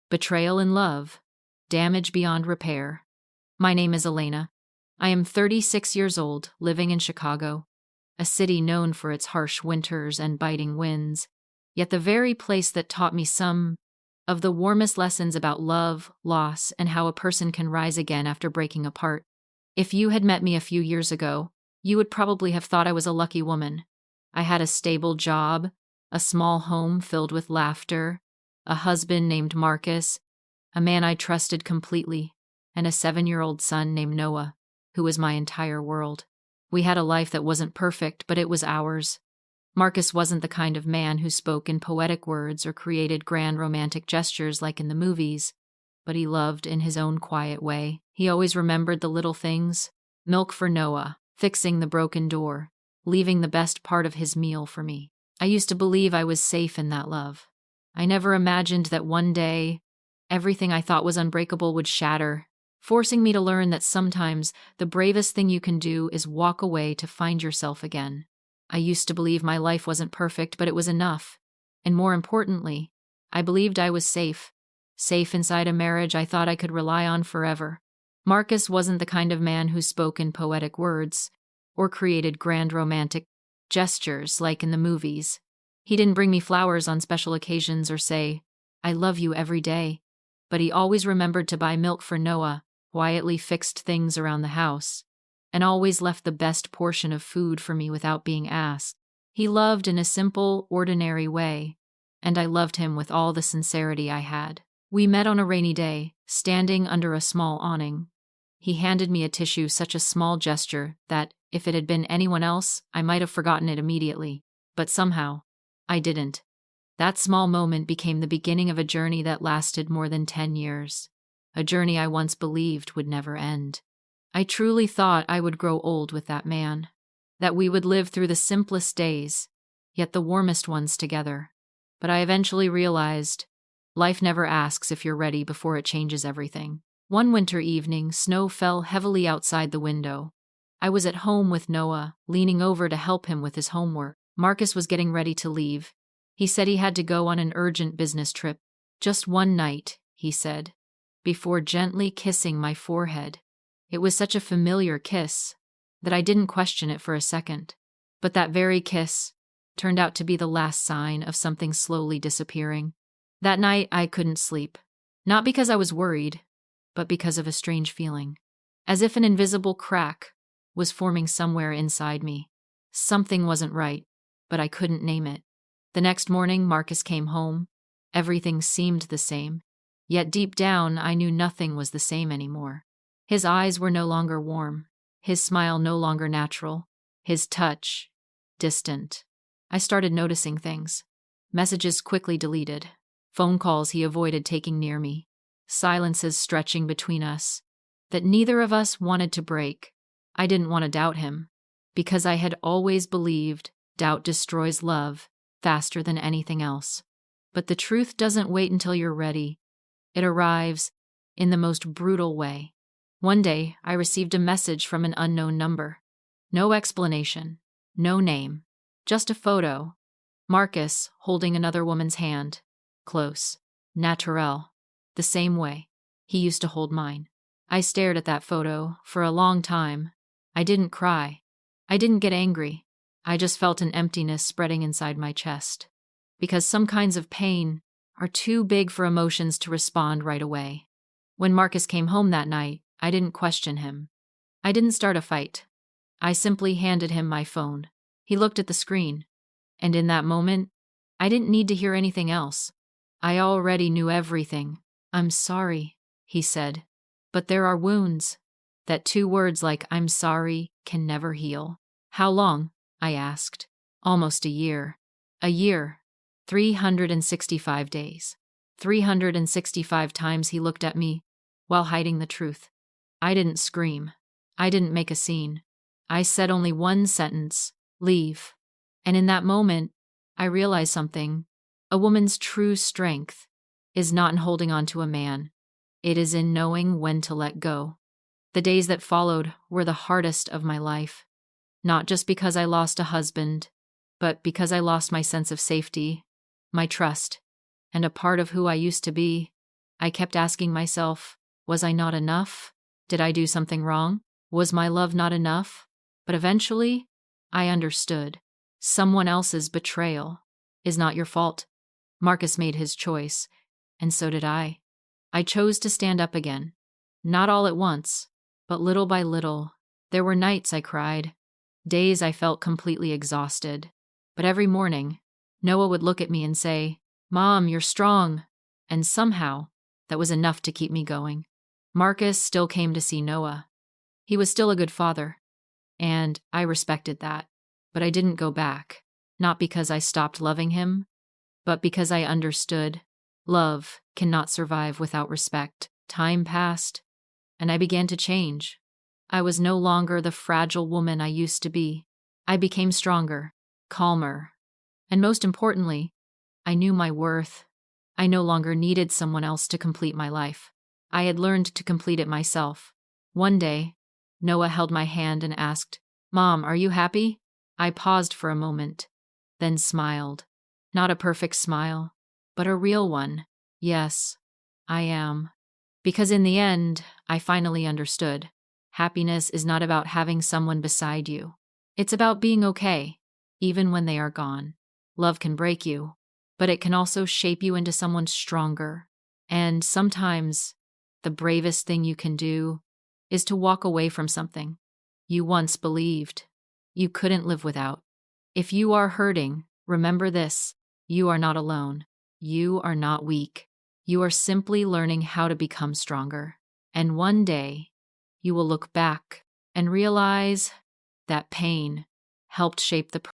Betrayal in Love, Damage Beyond Repair. My name is Elena. I am 36 years old, living in Chicago, a city known for its harsh winters and biting winds, yet the very place that taught me some of the warmest lessons about love, loss, and how a person can rise again after breaking apart. If you had met me a few years ago, you would probably have thought I was a lucky woman. I had a stable job, a small home filled with laughter, a husband named Marcus, a man I trusted completely, and a 7-year-old son named Noah, who was my entire world. We had a life that wasn't perfect, but it was ours. Marcus wasn't the kind of man who spoke in poetic words or created grand romantic gestures like in the movies, but he loved in his own quiet way. He always remembered the little things: milk for Noah, fixing the broken door, leaving the best part of his meal for me. I used to believe I was safe in that love. I never imagined that one day, everything I thought was unbreakable would shatter, forcing me to learn that sometimes the bravest thing you can do is walk away to find yourself again. I used to believe my life wasn't perfect, but it was enough. And more importantly, I believed I was safe. Safe inside a marriage I thought I could rely on forever. Marcus wasn't the kind of man who spoke in poetic words or created grand romantic gestures like in the movies. He didn't bring me flowers on special occasions or say, "I love you" every day, but he always remembered to buy milk for Noah, quietly fixed things around the house, and always left the best portion of food for me without being asked. He loved in a simple, ordinary way, and I loved him with all the sincerity I had. We met on a rainy day, standing under a small awning. He handed me a tissue, such a small gesture that, if it had been anyone else, I might have forgotten it immediately. But somehow, I didn't. That small moment became the beginning of a journey that lasted more than 10 years. A journey I once believed would never end. I truly thought I would grow old with that man, that we would live through the simplest days, yet the warmest ones together. But I eventually realized life never asks if you're ready before it changes everything. One winter evening, snow fell heavily outside the window. I was at home with Noah, leaning over to help him with his homework. Marcus was getting ready to leave. He said he had to go on an urgent business trip. "Just one night," he said, before gently kissing my forehead. It was such a familiar kiss that I didn't question it for a second. But that very kiss turned out to be the last sign of something slowly disappearing. That night, I couldn't sleep. Not because I was worried, but because of a strange feeling. As if an invisible crack was forming somewhere inside me. Something wasn't right, but I couldn't name it. The next morning, Marcus came home. Everything seemed the same, yet deep down, I knew nothing was the same anymore. His eyes were no longer warm, his smile no longer natural, his touch distant. I started noticing things. Messages quickly deleted, phone calls he avoided taking near me, silences stretching between us that neither of us wanted to break. I didn't want to doubt him, because I had always believed doubt destroys love faster than anything else. But the truth doesn't wait until you're ready. It arrives in the most brutal way. One day, I received a message from an unknown number. No explanation, no name, just a photo. Marcus holding another woman's hand, close, naturel, the same way he used to hold mine. I stared at that photo for a long time. I didn't cry. I didn't get angry. I just felt an emptiness spreading inside my chest. Because some kinds of pain are too big for emotions to respond right away. When Marcus came home that night, I didn't question him. I didn't start a fight. I simply handed him my phone. He looked at the screen, and in that moment, I didn't need to hear anything else. I already knew everything. "I'm sorry," he said, "but there are wounds that 2 words like 'I'm sorry' can never heal." "How long?" I asked. "Almost a year." A year. 365 days. 365 times he looked at me while hiding the truth. I didn't scream. I didn't make a scene. I said only one sentence: "Leave." And in that moment, I realized something. A woman's true strength is not in holding on to a man. It is in knowing when to let go. The days that followed were the hardest of my life. Not just because I lost a husband, but because I lost my sense of safety, my trust, and a part of who I used to be. I kept asking myself, was I not enough? Did I do something wrong? Was my love not enough? But eventually, I understood. Someone else's betrayal is not your fault. Marcus made his choice, and so did I. I chose to stand up again. Not all at once, but little by little. There were nights I cried, days I felt completely exhausted. But every morning, Noah would look at me and say, "Mom, you're strong." And somehow, that was enough to keep me going. Marcus still came to see Noah. He was still a good father, and I respected that. But I didn't go back, not because I stopped loving him, but because I understood love cannot survive without respect. Time passed, and I began to change. I was no longer the fragile woman I used to be. I became stronger, calmer, and most importantly, I knew my worth. I no longer needed someone else to complete my life. I had learned to complete it myself. One day, Noah held my hand and asked, "Mom, are you happy?" I paused for a moment, then smiled. Not a perfect smile, but a real one. Yes, I am. Because in the end, I finally understood. Happiness is not about having someone beside you. It's about being okay, even when they are gone. Love can break you, but it can also shape you into someone stronger. And sometimes, the bravest thing you can do is to walk away from something you once believed you couldn't live without. If you are hurting, remember this: you are not alone. You are not weak. You are simply learning how to become stronger. And one day, you will look back and realize that pain helped shape the